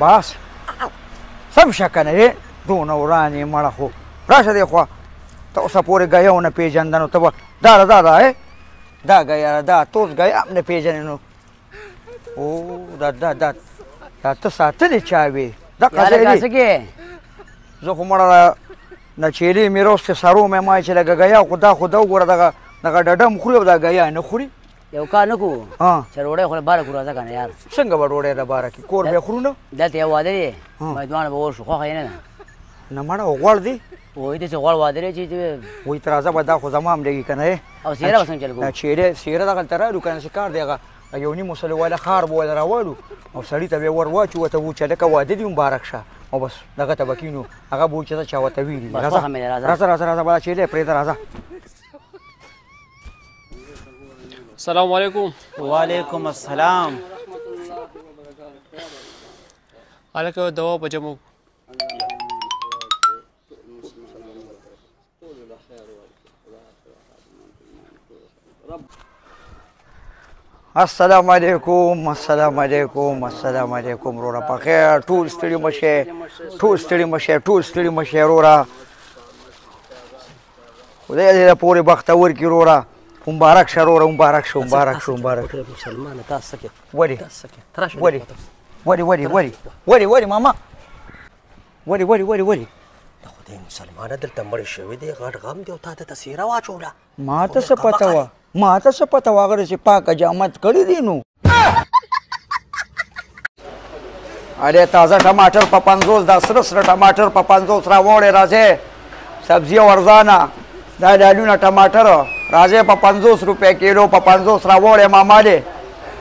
بس سم شک نه دونه ورانې مړه خو راشه دې خوا ته اوسه پورې ګیا ونه پېژنده نو ته به دا دا ګیا دا توس ګیا هم نه پېژنې نو او دا ته ساتلې چا وې دقه ځای دی زه خو مړه نچېلې مې روستې سرو مې ما چې لږه ګیا خو دا وګوره دغه ډډم خوري او دا ګیا نه خوري یو کار نه کوو چې ډوډۍ خو له باره کړو راځه که نه یار څنګه به ډوډۍ له باره کړي کور به یې خورو نه دلته یو واده دی باید دواړه به ورشو خوښه یې نه ده نه مړه غوړ دی وایي داسې غوړ واده دی چې وایي ته راځه به دا خو زما هم لګي که نه او سیره به څنګه چل کوو سیره دغلته رالو که نه چې کار دی هغه یو نیم مسلې والا خار به ول راوالو او سړي ته به یې ور واچو ورته وو چې هلکه واده دي مبارک شه او بس دغه ته به کینو هغه به وو چې ته چا ورته ویلي راځه به دا چیرې پرېږده راځه السلام علیکم وعلیکم السلام هلکه دوا په جمع السلام علیکم السلام علیکم السلام علیکم وروره په خیر ټول ستړي مه شئ وروره خدای دې له پورې بختور کړي وروره مبارک شه وروره مبارک شه مسلمانه تاسو سکه ولې ماما ولې د خدای مسلمانه دلته مړ شوی دی غټ غم دی او تا ته څیره واچوله ما ته څه پته وه هغه چې پاکه جامت کړي دي نو ارے تازه ټماټر په 50 دا سره ټماټر په 50 راوړې راځې سبزي ورزانه دا ډالونه ټماټر راځې په 50 روپۍ کیلو په 50 راوړې ماما دې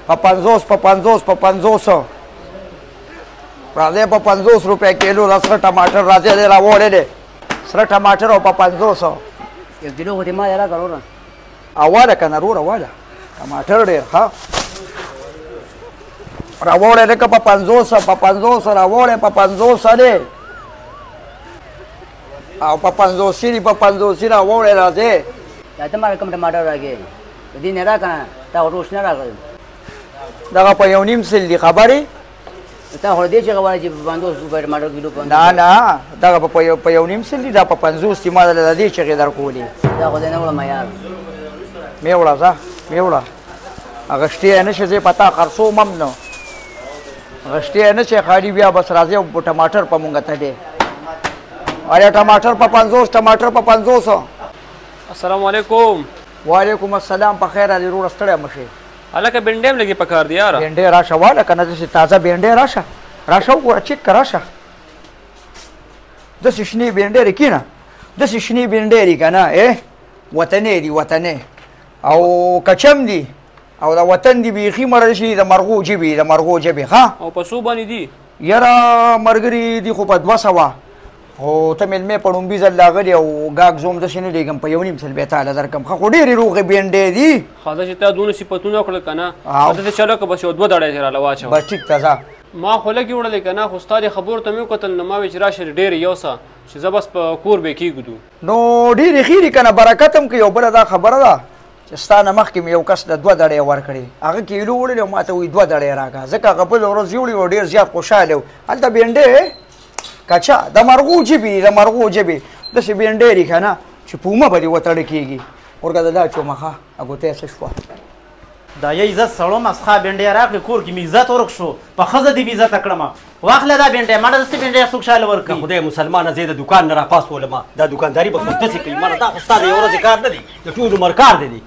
په 50 راځې په 50 روپۍ کیلو دا سره ټماټر راځې دې راوړې دې سره ټماټر او په 50 یو کیلو خو دې ما یې راکړه وروره اواله که نه وروره واله ټماټر ډېر ښه راوړې لکه په 50 راوړې په 50 دی او په 50 راوړې راځې دا ته ما کوم ټماټر راکړې د دې نه راکړه تا روش نه راکړې دغه په یو نیم سل دي خبرې تا خو دې چې غواړې چې په 50 روپۍ ټماټر کیلو نه دغه په یو نیم سل دي دا په 50 دي ما د دې چغې درکولې دا خو دې نه وړم یار مې وړه اغشتې نه شي زه پتا خرڅوم هم نه اغشتې نه چې خالي بیا بس راځي او ټماټر په مونږ ته دی اره ټماټر په 50 السلام علیکم وعلیکم السلام په خیر علي وروره ستړی مه شئ هلکه بینډۍ هم لږې پکار دی یاره بینډۍ راشه واله که نه داسې تازه بینډۍ راشه وګوره چک که راشه داسې شنې بینډۍ دي کینه داسې شنې بینډۍ دي که نه وطنې او کچم دي او د وطن دي بیخي مړه شي د مرغو جبې ښه او په څو باندې دي یاره ملګري دي خو په 200 خو ته مېلمې په ړومبي ځل راغلې او ګاګ زوم داسې نه لېږم په یو نیم سل بیا تاله درکړم ښه خو ډېرې روغې بینډۍ دي ښه چې تا دونه صفتونه وکړل که نه داسې چلو که بس یو 2 دړۍ راله واچوه بس ټیک ته ځه ما خو لږې وړلې که نه خو ستا دې خبرو ته مې وکتل نو ما وې چې راشه ډېرې یوسه چې زه بس په کور به کېږدو نو ډېرې ښې دي که نه برکت هم که یو بله دا خبره ده چې ستا نه مخکې مې یو کس د 2 دړۍ ورکړې هغه کیلو وړلې او ما ته وایي 2 دړۍ راکړه ځکه هغه بله ورځ یوړې او ډېر زیات خوشحاله و هلته بینډۍ کچا د مرغو جبې داسې بینډۍ دي که نه چې پومه به دې وتړه کېږي ورګه دا چومه ښه اګوتې څه شوه دا یې عزت سړو مسخه بینډۍ راکړې کور کې مې عزت ورک شو په ښځه دې مې عزته کړمه واخله دا بینډۍ ما داسې بینډۍ څوک شاله ورکوي خدای مسلمانه زه د دوکان نه راپاسولم دا دوکانداري به څوک داسې کوي مانه دا خو ستا د یو ورځې کار نه دی د ټول عمر کار دی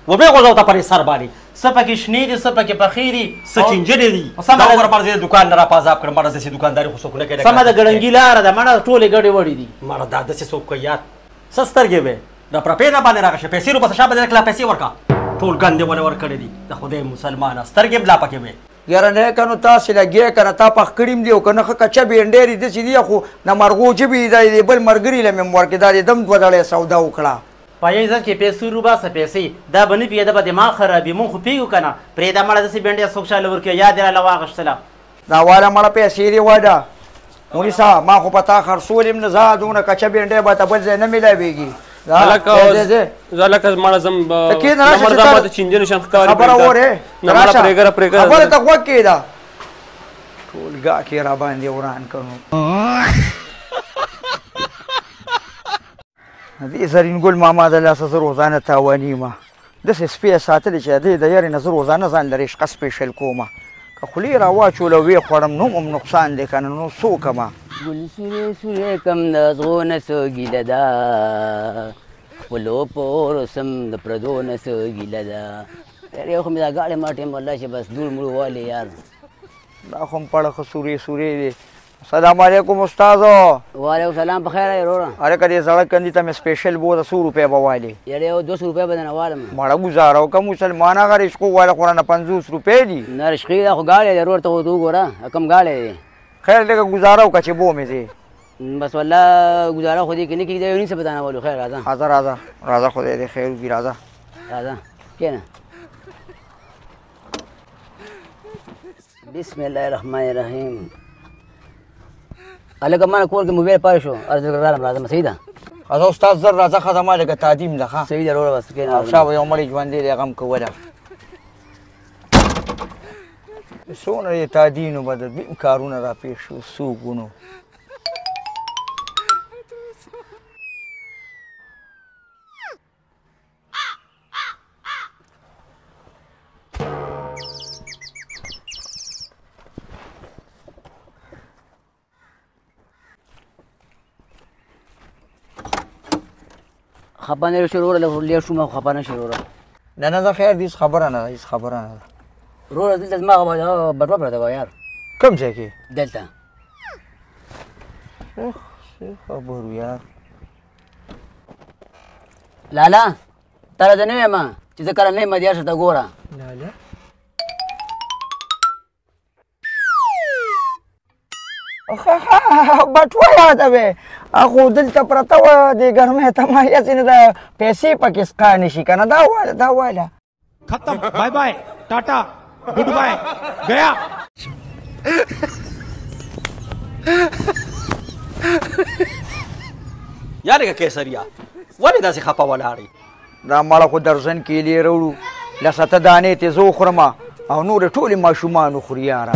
وبې غورځو ته پرې سر باندې څه پکې شنې دي څه پکې پخې دي څه چینجنې دي دا وګوره پر زه د دوکان نه راپازاب کړم مړه داسې دوکانداري خو څوک نه کوي سمه د ګړنګي لاره ده مړه ټولې ګډې وړې دي مړه دا داسې څوک کوي یار څه سترګې وې د پرپې نه باندې راغشه پیسې رو پسې شابه دې کله پیسې ورکا ټول ګندې ولې ورکړې دي د خدای مسلمانه سترګې بلا پکې وې یاره نه که نو تاسې لګې که نه تا پخ کړي م دي او که نه ښه کچه بینډۍ دي داسې دي خو د مرغو جبې دا د بل ملګري له مې م ورکړې دا دې دم 2 دړۍ سودا وکړه په یو عزت کې پیسې روباسه پیسې دا به نه پوهېده به دماغ خرابي مونږ خو پوهېږو که نه پرېږده مړه داسې بینډۍ څوک شاله ورکوي یا دې راله واغېښتله دا واله مړه پیسې دې واده مونیسا ما خو په تا خرڅول یم نه زه دونه کچه بینډۍ به ته بل ځای نه میلاویږي زلکه مړه زم خبره اورې خبره ته غوږ کېږده ټول ګاټې را باندې وران کړو دې زرین ګل ماما د لاسه زه روزانه تاواني ما داسې سپی یې ساتلی چې د یارې نه زه روزانه ځان له رشقه سپېشل کومه که خولې را واچول او ویې خوړم نو هم نقصان دی که نه نو څه وکړمه ګل سورې سورې کم د زغو نه څه ګیله ده خپلو په رسم د پردو نه څه ګیله ده یار یو خو مې دا ګاډی ما ټیم والله چې بس دوړ مړو والې یار دا خو هم پړه ښه سورې سورې دی السلام علیکم استادو وعلیکم سلام په خیر وروره اره که دې زړه کندي ته مې سپېشل بوده 100 روپۍ به والې یار یو 200 روپۍ به درنه والم مړه ګزاره وکړه مسلمان هغه رشقو واله خو رانه 50 روپۍ دي نه رشقي دا خو ګاډی دی ورور ته خو ته وګوره کم ګاډی دی خیر لږه ګزاره وکړه چې بو مې دی بس والله ګزاره خو دې کې نه کېږي یو نیسه به درنه والو خیر راځه راځه خدای دې خیر وکړي راځه کښېنه بسم الله الرحمن الرحیم هلکه ما نه کور کې موبایل پاتې شو راځم راځم صحیح ده راځه استاد زر راځه ښه زما لږه تعلیم ده ښه صحیح ده وروره بس کښېنه شابه یو مړی ژوندی دی غم کوله څومره یې تعدینو به د بیم کارونه را پېښ شو څوکونو خپه نه شو وروره لیټ شوم خپه نه شو وروره نه زه خیر دي هېڅ خبره نه ده هېڅ خبره نه ده وروره دلته زما بټوه پرته وه یار کوم ځای کې دلته څه خبرو یار لالا تاله زه نه یم چې زه کله نه یم دیار شه ته ګوره لاله بټوه یادوې خو دلته پرته وه د ګرمۍ ته ما هېڅ نه ده پیسې پکې سقا نه شي که نه دا واله खत्म bye bye tata goodbye गया یارې کیسریا ولې داسې خپه ولاړې دا مړه خو درزن کیلې راوړو لسته دانې تې زه وخورم او نورې ټولې ماشومان وخوري یاره